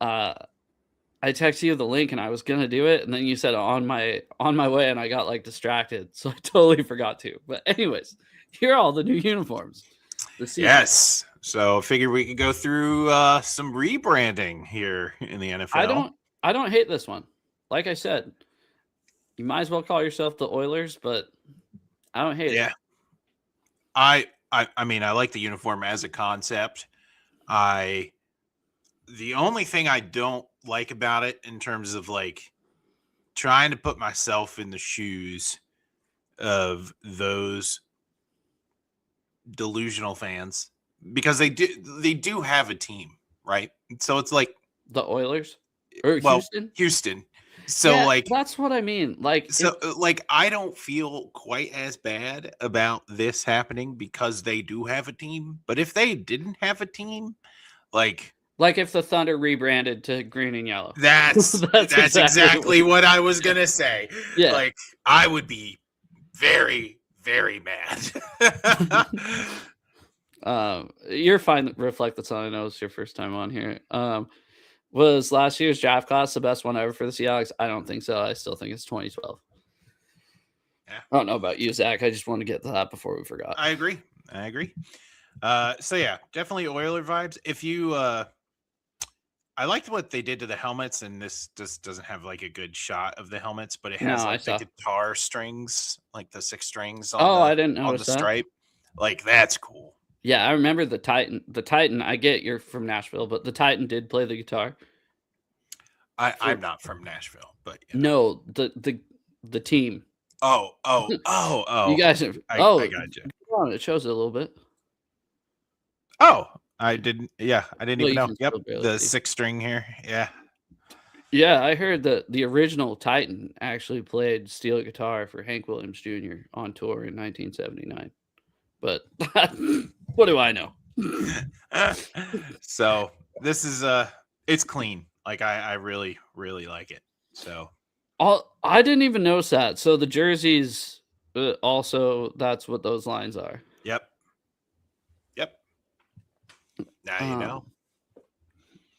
I texted you the link and I was gonna do it, and then you said on my way, and I got like distracted, so I totally forgot to. But anyways, here are all the new uniforms. Yes. So I figured we could go through some rebranding here in the NFL. I don't hate this one. Like I said, you might as well call yourself the Oilers, but I don't hate it. I mean, I like the uniform as a concept. The only thing I don't like about it in terms of like trying to put myself in the shoes of those delusional fans, because they do have a team, right? So it's like the Oilers or Houston. So like that's what I mean. Like I don't feel quite as bad about this happening because they do have a team. But if they didn't have a team, like if the Thunder rebranded to green and yellow, that's exactly what I was gonna say. Yeah, like I would be very, very mad. You're fine. Reflect that's all I know. It's your first time on here. Was last year's draft class the best one ever for the Seahawks? I don't think so. I still think it's 2012. Yeah. I don't know about you, Zach. I just want to get to that before we forgot. I agree. So yeah, definitely Oiler vibes. If you I liked what they did to the helmets, and this just doesn't have like a good shot of the helmets, but it has the guitar strings, like the 6 strings on I didn't notice the stripe. Like that's cool. Yeah, I remember the Titan. The Titan, I get you're from Nashville, but the Titan did play the guitar. I'm not from Nashville, but no, the team. Oh. You guys are. I got you. It shows it a little bit. Oh, I didn't. Yeah, I didn't even know. Yep, the 6 string here. Yeah. Yeah, I heard that the original Titan actually played steel guitar for Hank Williams Jr. on tour in 1979. But what do I know? So this is it's clean. Like I really, really like it. So I didn't even notice that. So the jerseys also, that's what those lines are. yep. Now you know.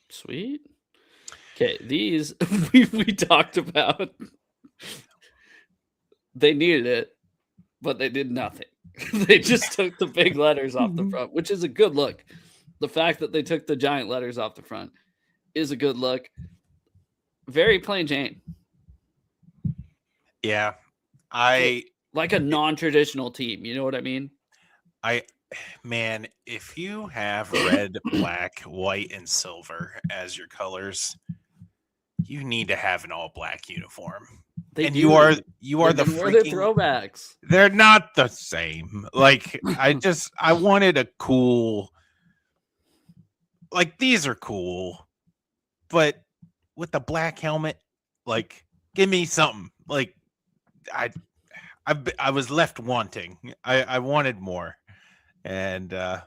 Sweet. Okay, these we talked about. They needed it, but they did nothing. They just took the big letters off the front, which is a good look. The fact that they took the giant letters off the front is a good look. Very plain Jane. Yeah. Like a non-traditional team, you know what I mean? Man, if you have red, black, white, and silver as your colors, you need to have an all black uniform. You are the freaking throwbacks. They're not the same. Like I wanted a cool, like these are cool, but with the black helmet, like give me something. Like I was left wanting. I wanted more. And yeah,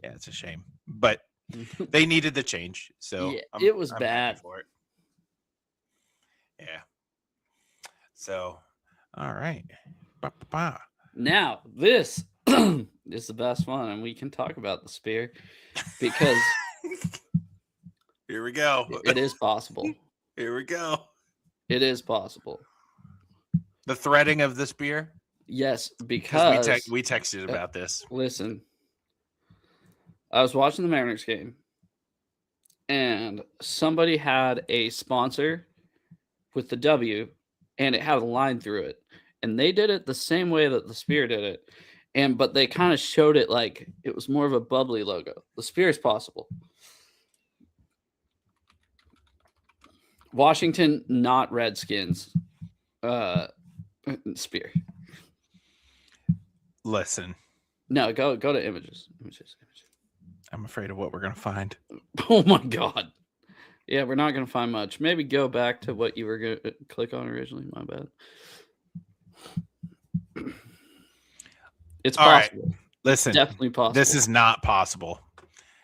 it's a shame, but they needed the change. So yeah, it was bad for it. Yeah. So, all right. Now this is the best one, and we can talk about the spear because here we go. It is possible. Here we go. It is possible. The threading of the spear. Yes, because we texted about this. Listen, I was watching the Mariners game, and somebody had a sponsor with the W, and it had a line through it, and they did it the same way that the spear did it, but they kind of showed it like it was more of a bubbly logo. The spear is possible. Washington, not Redskins. Spear. Listen. No, go to images. I'm afraid of what we're gonna find. Oh my god. Yeah, we're not gonna find much. Maybe go back to what you were gonna click on originally. My bad. It's possible. Right. Listen, it's definitely possible. This is not possible,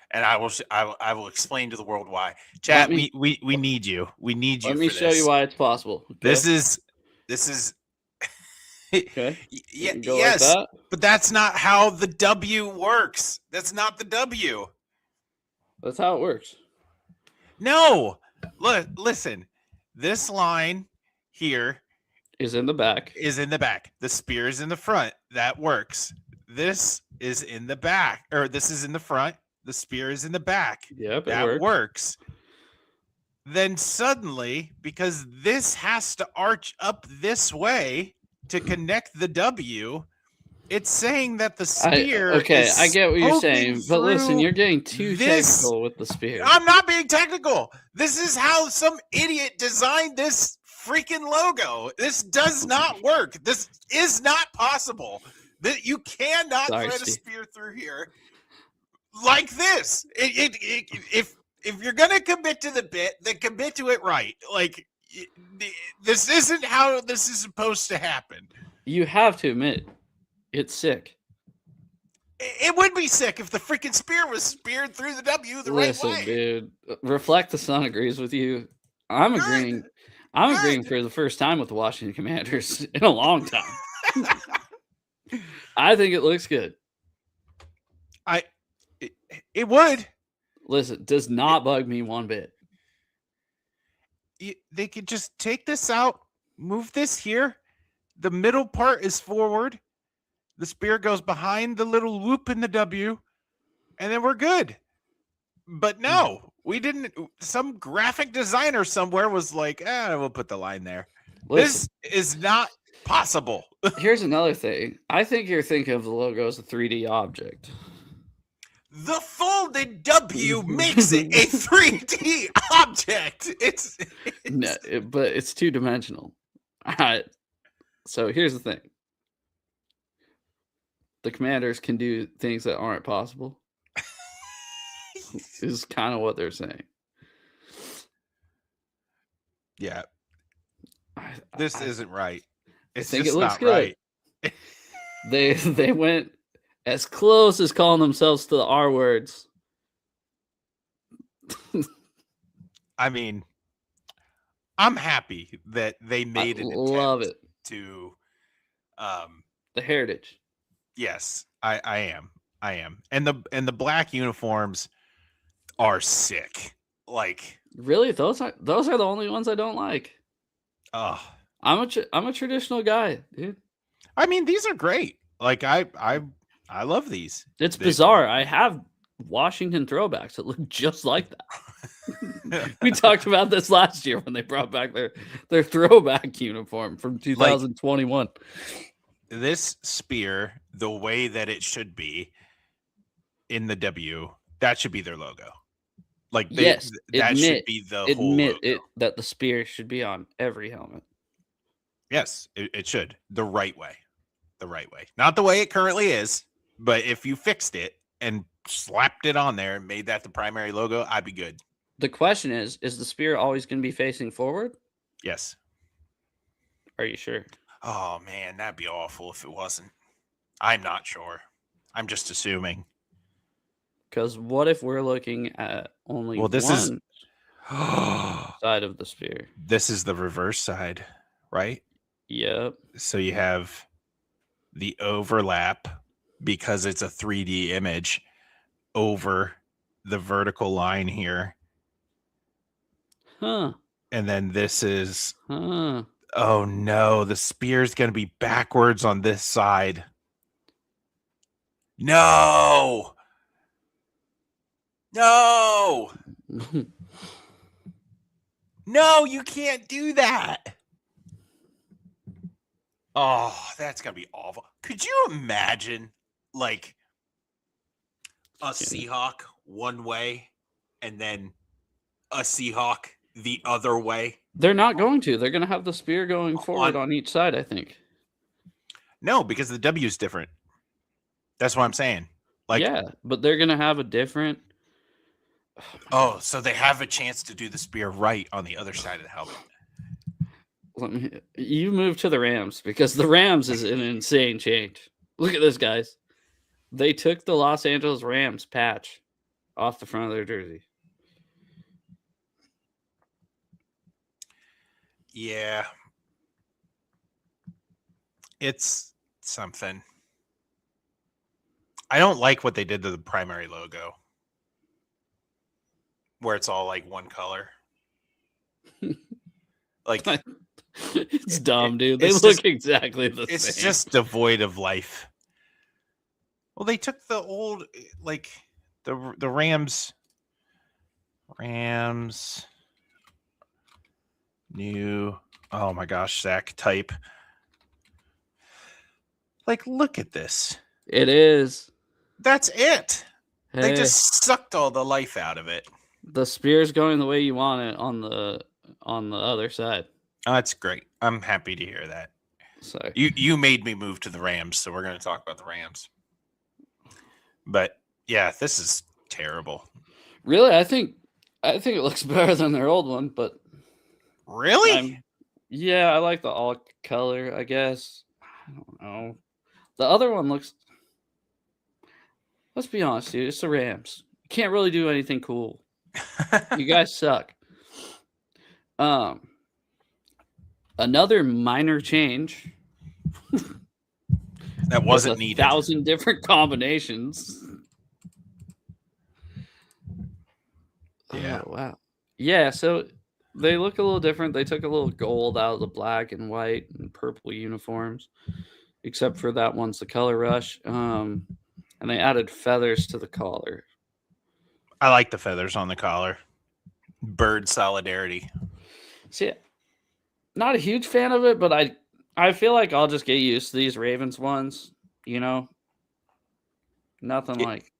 and I will explain to the world why. Chat, we need you. We need you. Let me show you why it's possible. Okay? This is. Okay. Yes, like but that's not how the W works. That's not the W. That's how it works. No, look, listen. This line here is in the back. The spear is in the front. That works. This is in the back, or this is in the front. The spear is in the back. Yep, that works. Then suddenly, because this has to arch up this way to connect the W, it's saying that the spear. I get what you're saying, but listen, you're getting too technical with the spear. I'm not being technical. This is how some idiot designed this freaking logo. This does not work. This is not possible. That you cannot thread a spear through here like this. If you're gonna commit to the bit, then commit to it right. Like. This isn't how this is supposed to happen. You have to admit, it's sick. It would be sick if the freaking spear was speared through the W the right way. Listen, dude. Reflect the Sun agrees with you. I'm agreeing. I'm agreeing for the first time with the Washington Commanders in a long time. I think it looks good. It would. Listen, does not bug me one bit. They could just take this out, move this here. The middle part is forward. The spear goes behind the little loop in the W, and then we're good. But no, we didn't. Some graphic designer somewhere was like, we'll put the line there. Listen, this is not possible. Here's another thing. I think you're thinking of the logo as a 3D object. The folded W makes it a 3D object. No, but it's two-dimensional. So here's the thing. The Commanders can do things that aren't possible. Is kind of what they're saying. Yeah, I, this I, isn't right. I It's think it just looks not good. right. They went as close as calling themselves to the R words. I mean, I'm happy that they made an love attempt it. to The heritage. yes, I am. And the black uniforms are sick. Like, Really, those are the only ones I don't like. uh I'm a traditional guy, dude. I mean, these are great. Like I love these. It's They- bizarre. I have Washington throwbacks that look just like that. We talked about this last year when they brought back their throwback uniform from 2021. This spear, the way that it should be in the W, that should be their logo. Like Yes, that should be the whole logo. that the spear should be on every helmet. Yes, it should. The right way. The right way. Not the way it currently is, but if you fixed it and slapped it on there and made that the primary logo, I'd be good. The question is the spear always going to be facing forward? Yes. Are you sure? Oh man, that'd be awful if it wasn't. I'm not sure. I'm just assuming. Because what if we're looking at only Well, this one is side of the spear? this is the reverse side, right? Yep. So you have the overlap because it's a 3D image over the vertical line here. Huh. And then this is, Huh. oh no, the spear's going to be backwards on this side. No. No. No, you can't do that. Oh, that's going to be awful. Could you imagine like a Seahawk one way and then a Seahawk the other way? They're not going to. They're going to have the spear going forward on each side, I think. No, because the W is different. That's what I'm saying. Like, yeah, but they're going to have a different. Oh, so they have a chance to do the spear right on the other side of the helmet. You move to the Rams because the Rams is an insane change. Look at this, guys. They took the Los Angeles Rams patch off the front of their jersey. Yeah. It's something. I don't like what they did to the primary logo, where it's all like one color. Like, it's dumb, dude. They look exactly the same. It's just devoid of life. Well, they took the old, like the Rams new. Oh my gosh, Zach, type. Like, look at this. It is. That's it. Hey, they just sucked all the life out of it. The spear's going the way you want it on the other side. Oh, that's great. I'm happy to hear that. So you made me move to the Rams, so we're going to talk about the Rams. But yeah, this is terrible. Really, I think it looks better than their old one, but really, yeah, I like the all color. I guess I don't know. The other one looks. Let's be honest, dude. It's the Rams. You can't really do anything cool. You guys suck. Another minor change. That wasn't needed. 1,000 different combinations. Yeah. Oh, wow. Yeah, so they look a little different. They took a little gold out of the black and white and purple uniforms, except for that one's the color rush. And they added feathers to the collar. I like the feathers on the collar. Bird solidarity. See, not a huge fan of it, but I feel like I'll just get used to these Ravens ones, you know? Nothing like.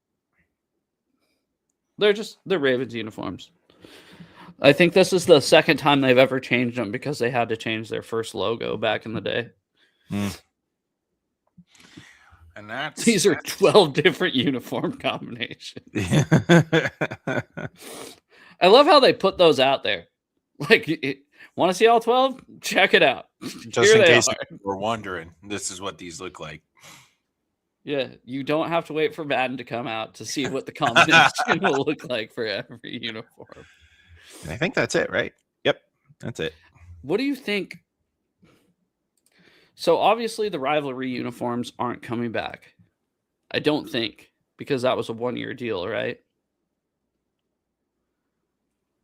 They're Ravens uniforms. I think this is the second time they've ever changed them because they had to change their first logo back in the day. And these are 12 different uniform combinations. I love how they put those out there. Like, Want to see all 12? Check it out. Just Here in they case are. we're wondering, this is what these look like. Yeah, you don't have to wait for Madden to come out to see what the combination will look like for every uniform. And I think that's it, right? Yep, that's it. What do you think? So obviously the rivalry uniforms aren't coming back. I don't think, because that was a 1-year deal, right?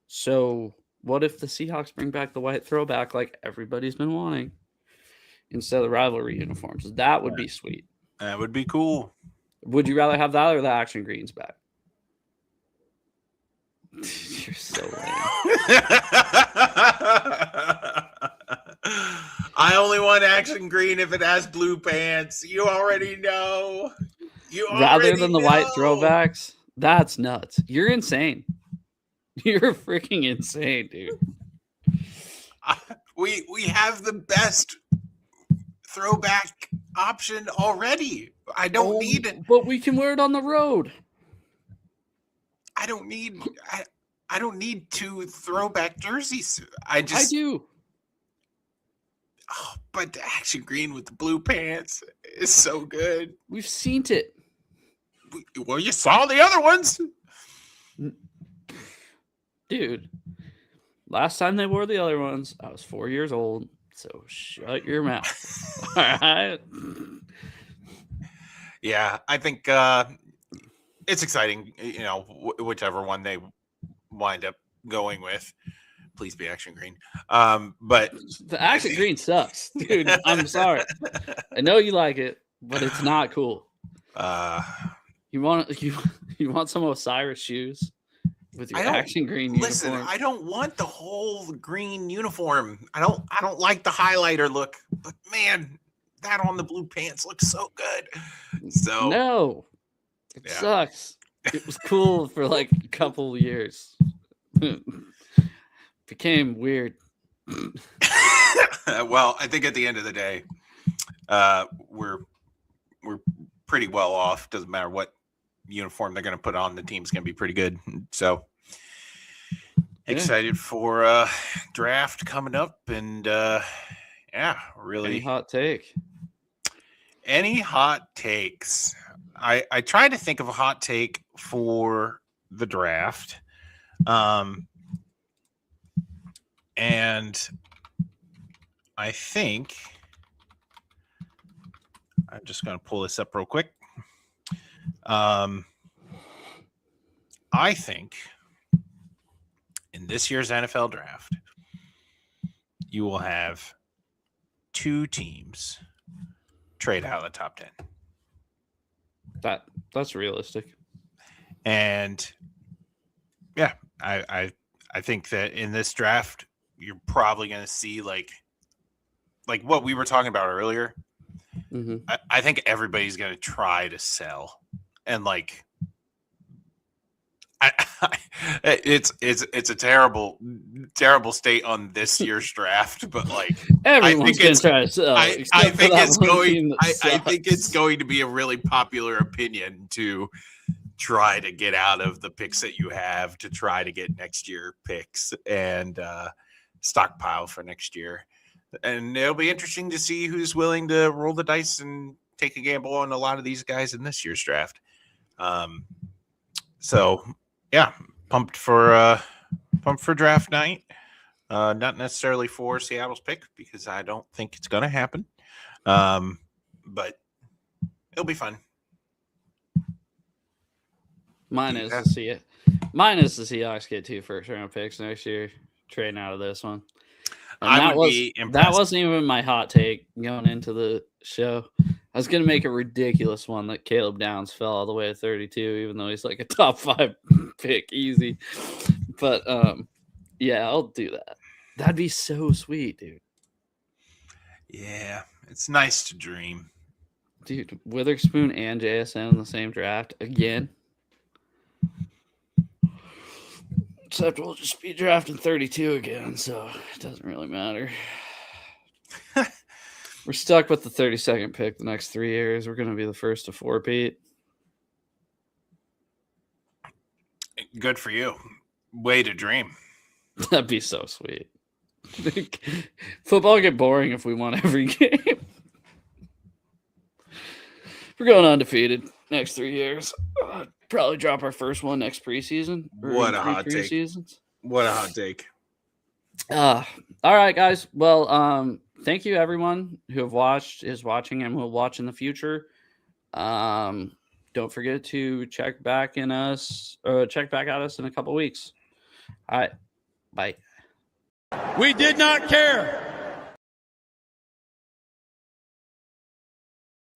So what if the Seahawks bring back the white throwback like everybody's been wanting instead of the rivalry uniforms? That would be sweet. That would be cool. Would you rather have that or the action greens back? You're so lame. I only want action green if it has blue pants. You already know. Rather than the white throwbacks? That's nuts. You're insane. You're freaking insane, dude. We have the best throwback option already. I don't need it. But we can wear it on the road. I don't need 2 throwback jerseys. I do. Oh, but the action green with the blue pants is so good. We've seen it. Well, you saw the other ones. Dude, last time they wore the other ones, I was 4 years old. So shut your mouth. All right. Yeah, I think it's exciting. You know, whichever one they wind up going with. Please be action green. But the action green sucks, dude. I'm sorry. I know you like it, but it's not cool. You want some Osiris shoes with your action green uniform? Listen, I don't want the whole green uniform. I don't like the highlighter look. But man, that on the blue pants looks so good. So no, it sucks. It was cool for like a couple years. Became weird. Well, I think at the end of the day, we're pretty well off. Doesn't matter what uniform they're going to put on. The team's going to be pretty good. So excited for draft coming up, and really. Any hot take? Any hot takes? I tried to think of a hot take for the draft. And I think I'm just going to pull this up real quick. I think in this year's NFL draft, you will have 2 teams trade out of the top 10. That's realistic. And yeah, I think that in this draft, you're probably going to see like what we were talking about earlier. Mm-hmm. I think everybody's going to try to sell, and like, it's a terrible state on this year's draft, but like everyone's going to try to sell. I think it's going to be a really popular opinion to try to get out of the picks that you have to try to get next year picks and stockpile for next year. And it'll be interesting to see who's willing to roll the dice and take a gamble on a lot of these guys in this year's draft. So yeah, pumped for draft night. Not necessarily for Seattle's pick because I don't think it's going to happen. But it'll be fun. Mine is the Seahawks get 2 first-round picks next year, trading out of this one. And that wasn't even my hot take going into the show. I was going to make a ridiculous one that Caleb Downs fell all the way to 32, even though he's like a top 5 pick, easy. But yeah, I'll do that. That'd be so sweet, dude. Yeah, it's nice to dream. Dude, Witherspoon and JSN in the same draft again. Except we'll just be drafting 32 again, so it doesn't really matter. We're stuck with the 32nd pick the next 3 years. We're going to be the first to 4-peat. Good for you. Way to dream. That'd be so sweet. Football get boring if we won every game. We're going undefeated next 3 years. Probably drop our first one next preseason. What a hot take. Preseasons. What a hot take. All right, guys. Well, thank you everyone who have watched, is watching, and will watch in the future. Don't forget to check back at us in a couple weeks. All right. Bye. We did not care